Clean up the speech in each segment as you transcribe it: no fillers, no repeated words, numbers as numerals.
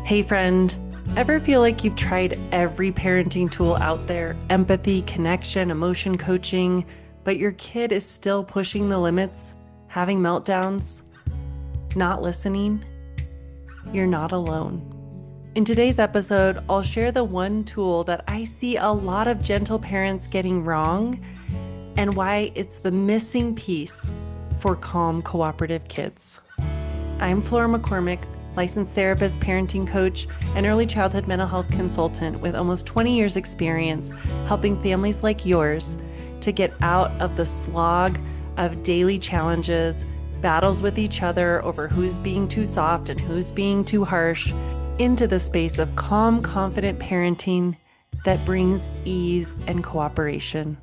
Hey friend, ever feel like you've tried every parenting tool out there, empathy, connection, emotion coaching, but your kid is still pushing the limits, having meltdowns, not listening? You're not alone. In today's episode, I'll share the one tool that I see a lot of gentle parents getting wrong and why it's the missing piece for calm, cooperative kids. I'm Flora McCormick, licensed therapist, parenting coach, and early childhood mental health consultant with almost 20 years experience helping families like yours to get out of the slog of daily challenges, battles with each other over who's being too soft and who's being too harsh, into the space of calm, confident parenting that brings ease and cooperation.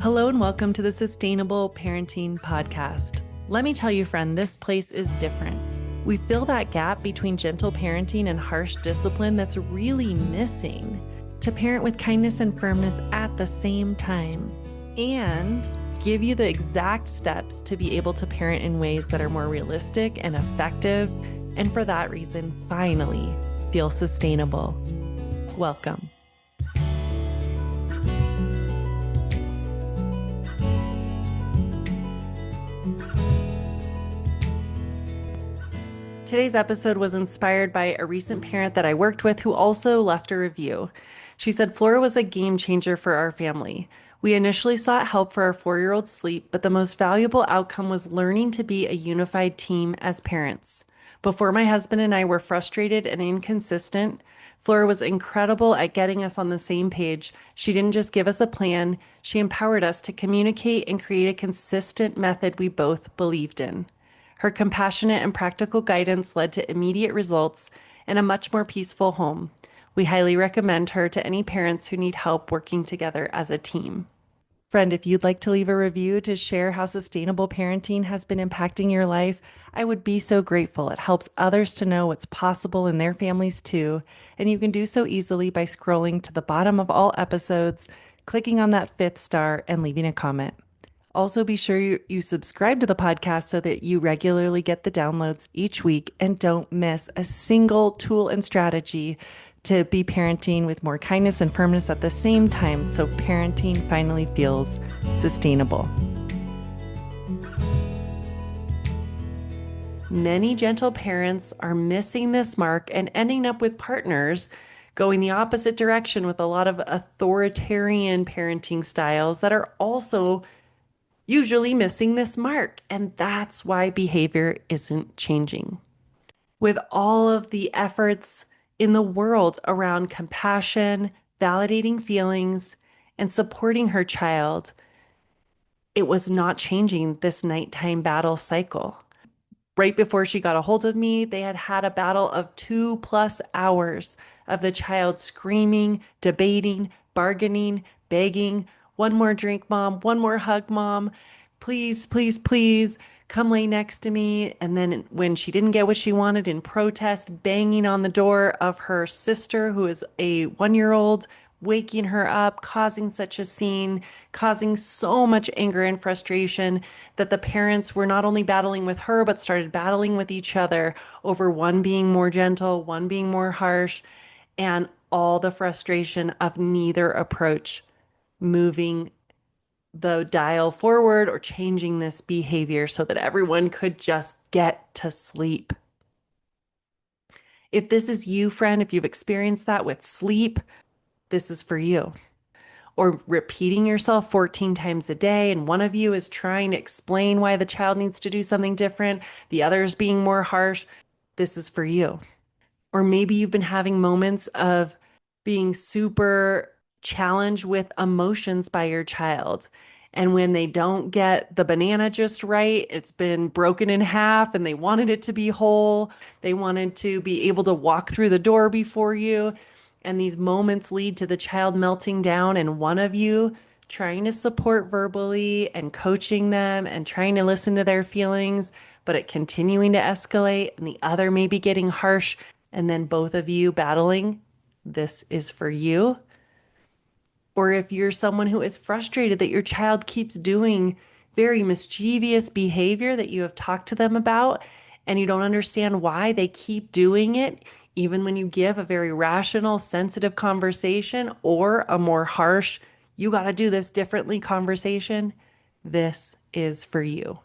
Hello and welcome to the Sustainable Parenting Podcast. Let me tell you, friend, this place is different. We fill that gap between gentle parenting and harsh discipline that's really missing to parent with kindness and firmness at the same time, and give you the exact steps to be able to parent in ways that are more realistic and effective, and for that reason, finally feel sustainable. Welcome. Today's episode was inspired by a recent parent that I worked with who also left a review. She said Flora was a game changer for our family. We initially sought help for our 4-year-old's sleep, but the most valuable outcome was learning to be a unified team as parents. Before my husband and I were frustrated and inconsistent, Flora was incredible at getting us on the same page. She didn't just give us a plan, she empowered us to communicate and create a consistent method we both believed in. Her compassionate and practical guidance led to immediate results and a much more peaceful home. We highly recommend her to any parents who need help working together as a team. Friend, if you'd like to leave a review to share how sustainable parenting has been impacting your life, I would be so grateful. It helps others to know what's possible in their families too, and you can do so easily by scrolling to the bottom of all episodes, clicking on that 5th star, and leaving a comment. Also, be sure you subscribe to the podcast so that you regularly get the downloads each week and don't miss a single tool and strategy to be parenting with more kindness and firmness at the same time, so parenting finally feels sustainable. Many gentle parents are missing this mark and ending up with partners going the opposite direction with a lot of authoritarian parenting styles that are also usually missing this mark, and that's why behavior isn't changing. With all of the efforts in the world around compassion, validating feelings, and supporting her child, it was not changing this nighttime battle cycle. Right before she got a hold of me, they had had a battle of 2+ hours of the child screaming, debating, bargaining, begging, one more drink, mom, one more hug, mom, please, please, please, come lay next to me. And then when she didn't get what she wanted in protest, banging on the door of her sister, who is a 1-year-old, waking her up, causing such a scene, causing so much anger and frustration that the parents were not only battling with her, but started battling with each other over one being more gentle, one being more harsh, and all the frustration of neither approach moving the dial forward or changing this behavior so that everyone could just get to sleep. If this is you, friend, if you've experienced that with sleep, this is for you. Or repeating yourself 14 times a day, and one of you is trying to explain why the child needs to do something different, the other is being more harsh, this is for you. Or maybe you've been having moments of being super challenged with emotions by your child. And when they don't get the banana just right, it's been broken in half and they wanted it to be whole. They wanted to be able to walk through the door before you. And these moments lead to the child melting down and one of you trying to support verbally and coaching them and trying to listen to their feelings, but it continuing to escalate, and the other maybe getting harsh, and then both of you battling. This is for you. Or if you're someone who is frustrated that your child keeps doing very mischievous behavior that you have talked to them about, and you don't understand why they keep doing it, Even when you give a very rational, sensitive conversation or a more harsh, you got to do this differently conversation, this is for you.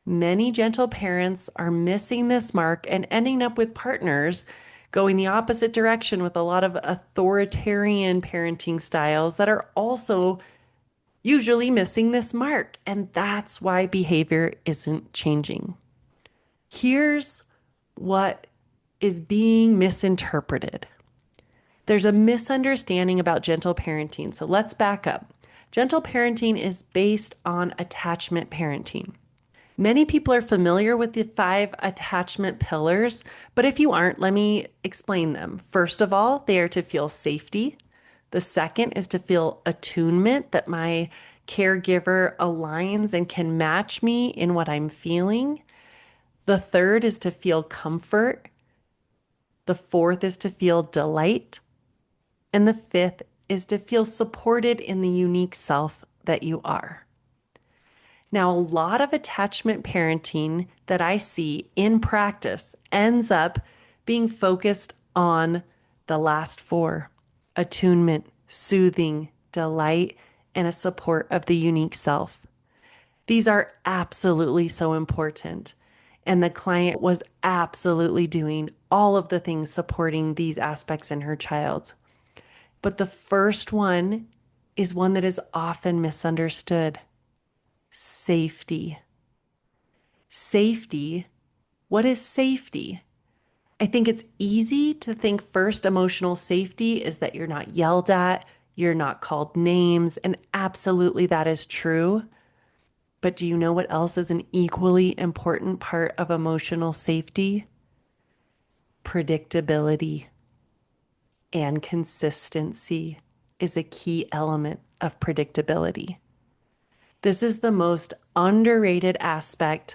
Many gentle parents are missing this mark and ending up with partners going the opposite direction with a lot of authoritarian parenting styles that are also usually missing this mark. And that's why behavior isn't changing. Here's what is being misinterpreted. There's a misunderstanding about gentle parenting. So let's back up. Gentle parenting is based on attachment parenting. Many people are familiar with the 5 attachment pillars, but if you aren't, let me explain them. First of all, they are to feel safety. The second is to feel attunement, that my caregiver aligns and can match me in what I'm feeling. The third is to feel comfort. The fourth is to feel delight. And the fifth is to feel supported in the unique self that you are. Now, a lot of attachment parenting that I see in practice ends up being focused on the last 4: attunement, soothing, delight, and a support of the unique self. These are absolutely so important. And the client was absolutely doing all of the things supporting these aspects in her child. But the first one is one that is often misunderstood: safety. Safety. What is safety? I think it's easy to think first emotional safety is that you're not yelled at, you're not called names, and absolutely that is true. But do you know what else is an equally important part of emotional safety? Predictability and consistency is a key element of predictability. This is the most underrated aspect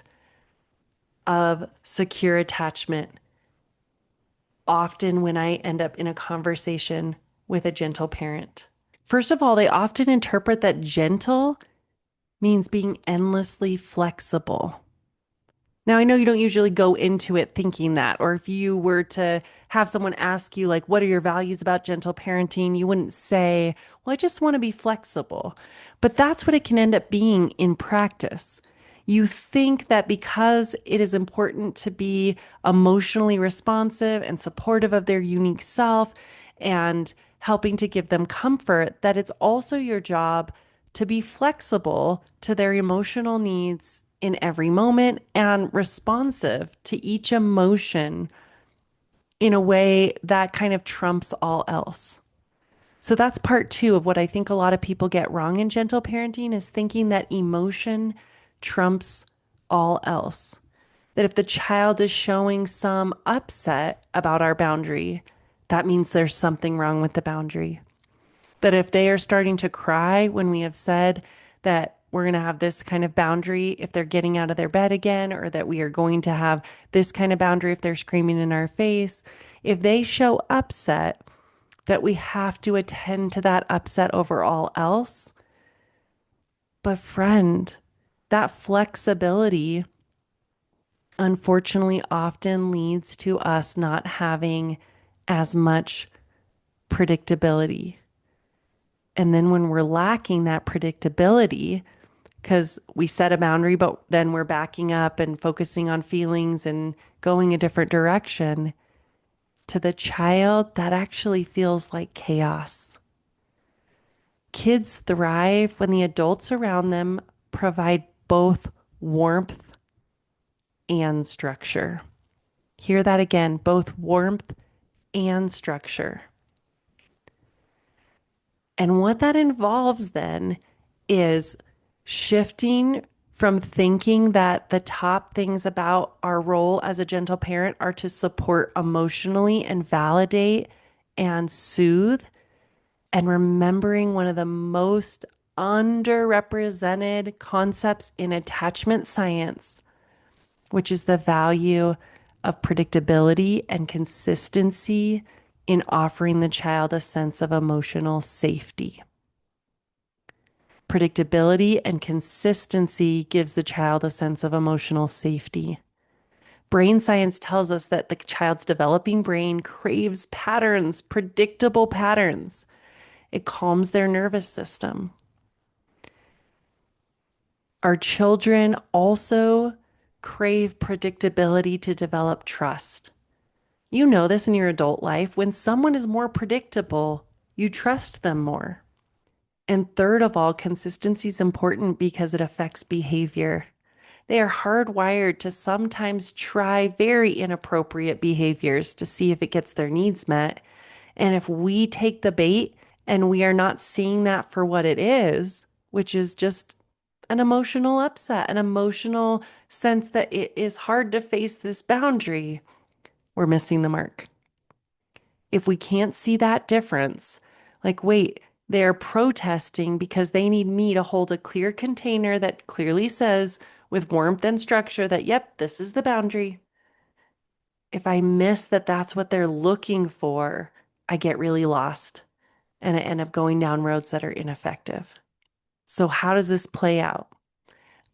of secure attachment. Often when I end up in a conversation with a gentle parent. First of all, they often interpret that gentle means being endlessly flexible. Now, I know you don't usually go into it thinking that, or if you were to have someone ask you, like, what are your values about gentle parenting? You wouldn't say, well, I just want to be flexible. But that's what it can end up being in practice. You think that because it is important to be emotionally responsive and supportive of their unique self and helping to give them comfort, that it's also your job to be flexible to their emotional needs in every moment and responsive to each emotion in a way that kind of trumps all else. So that's part 2 of what I think a lot of people get wrong in gentle parenting, is thinking that emotion trumps all else. That if the child is showing some upset about our boundary, that means there's something wrong with the boundary. That if they are starting to cry when we have said that we're going to have this kind of boundary if they're getting out of their bed again, or that we are going to have this kind of boundary if they're screaming in our face, if they show upset, that we have to attend to that upset over all else. But friend, that flexibility unfortunately often leads to us not having as much predictability. And then when we're lacking that predictability, because we set a boundary, but then we're backing up and focusing on feelings and going a different direction, to the child, that actually feels like chaos. Kids thrive when the adults around them provide both warmth and structure. Hear that again, both warmth and structure. And what that involves then is shifting from thinking that the top things about our role as a gentle parent are to support emotionally and validate and soothe, and remembering one of the most underrepresented concepts in attachment science, which is the value of predictability and consistency in offering the child a sense of emotional safety. Predictability and consistency gives the child a sense of emotional safety. Brain science tells us that the child's developing brain craves patterns, predictable patterns. It calms their nervous system. Our children also crave predictability to develop trust. You know this in your adult life. When someone is more predictable, you trust them more. And third of all, consistency is important because it affects behavior. They are hardwired to sometimes try very inappropriate behaviors to see if it gets their needs met. And if we take the bait and we are not seeing that for what it is, which is just an emotional upset, an emotional sense that it is hard to face this boundary, we're missing the mark. If we can't see that difference, like, wait, they're protesting because they need me to hold a clear container that clearly says with warmth and structure that, yep, this is the boundary. If I miss that that's what they're looking for, I get really lost and I end up going down roads that are ineffective. So how does this play out?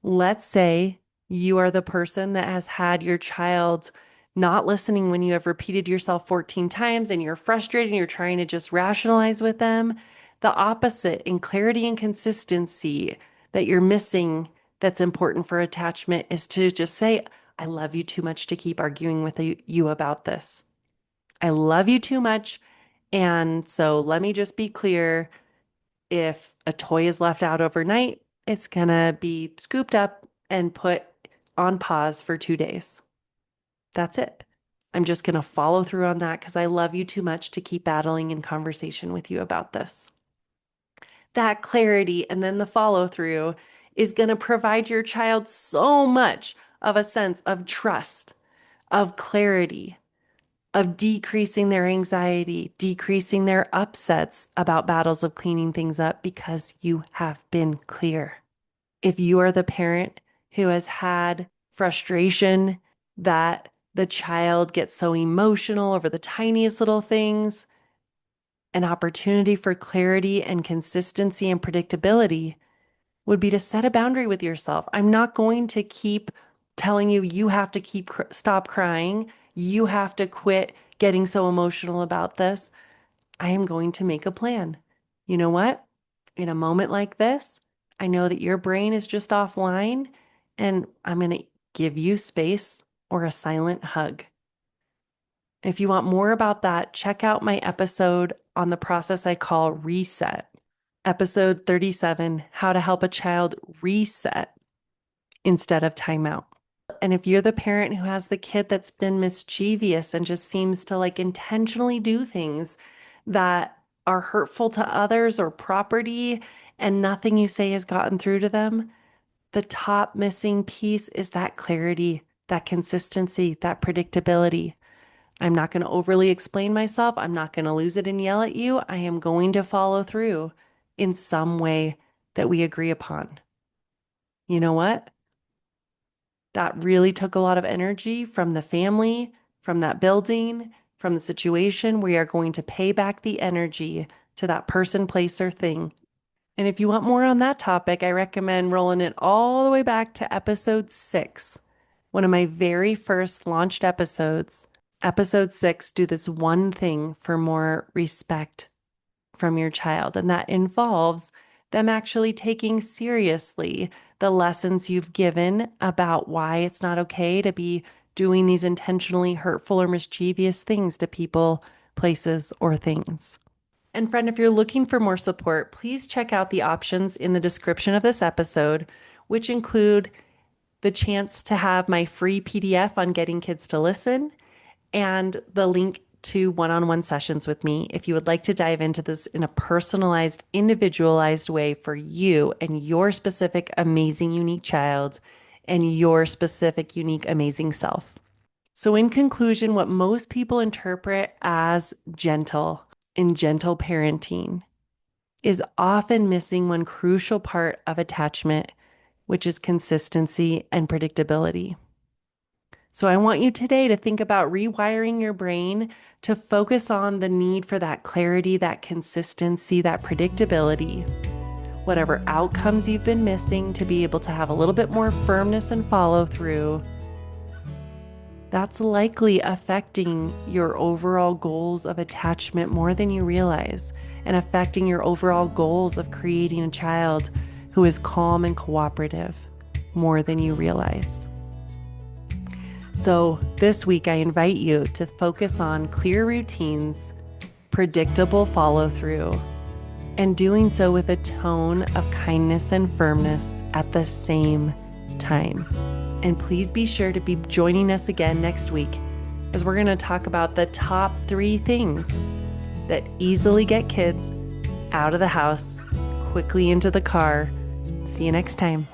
Let's say you are the person that has had your child not listening when you have repeated yourself 14 times and you're frustrated and you're trying to just rationalize with them. The opposite in clarity and consistency that you're missing that's important for attachment is to just say, I love you too much to keep arguing with you about this. I love you too much. And so let me just be clear. If a toy is left out overnight, it's going to be scooped up and put on pause for 2 days. That's it. I'm just going to follow through on that because I love you too much to keep battling in conversation with you about this. That clarity and then the follow through is going to provide your child so much of a sense of trust, of clarity, of decreasing their anxiety, decreasing their upsets about battles of cleaning things up because you have been clear. If you are the parent who has had frustration that the child gets so emotional over the tiniest little things, an opportunity for clarity and consistency and predictability would be to set a boundary with yourself. I'm not going to keep telling you you have to stop crying. You have to quit getting so emotional about this. I am going to make a plan. You know what? In a moment like this, I know that your brain is just offline and I'm going to give you space or a silent hug. If you want more about that, check out my episode on the process I call reset. Episode 37, How to Help a Child Reset Instead of Timeout. And if you're the parent who has the kid that's been mischievous and just seems to like intentionally do things that are hurtful to others or property and nothing you say has gotten through to them, the top missing piece is that clarity, that consistency, that predictability. I'm not going to overly explain myself. I'm not going to lose it and yell at you. I am going to follow through in some way that we agree upon. You know what? That really took a lot of energy from the family, from that building, from the situation. We are going to pay back the energy to that person, place, or thing. And if you want more on that topic, I recommend rolling it all the way back to episode 6, one of my very first launched episodes. Episode 6, do this one thing for more respect from your child. And that involves them actually taking seriously the lessons you've given about why it's not okay to be doing these intentionally hurtful or mischievous things to people, places, or things. And friend, if you're looking for more support, please check out the options in the description of this episode, which include the chance to have my free PDF on getting kids to listen and the link to one-on-one sessions with me if you would like to dive into this in a personalized, individualized way for you and your specific, amazing, unique child and your specific, unique, amazing self. So in conclusion, what most people interpret as gentle in gentle parenting is often missing one crucial part of attachment, which is consistency and predictability. So I want you today to think about rewiring your brain to focus on the need for that clarity, that consistency, that predictability. Whatever outcomes you've been missing to be able to have a little bit more firmness and follow through, that's likely affecting your overall goals of attachment more than you realize, and affecting your overall goals of creating a child who is calm and cooperative more than you realize. So this week, I invite you to focus on clear routines, predictable follow through, and doing so with a tone of kindness and firmness at the same time. And please be sure to be joining us again next week, as we're going to talk about the top 3 things that easily get kids out of the house, quickly into the car. See you next time.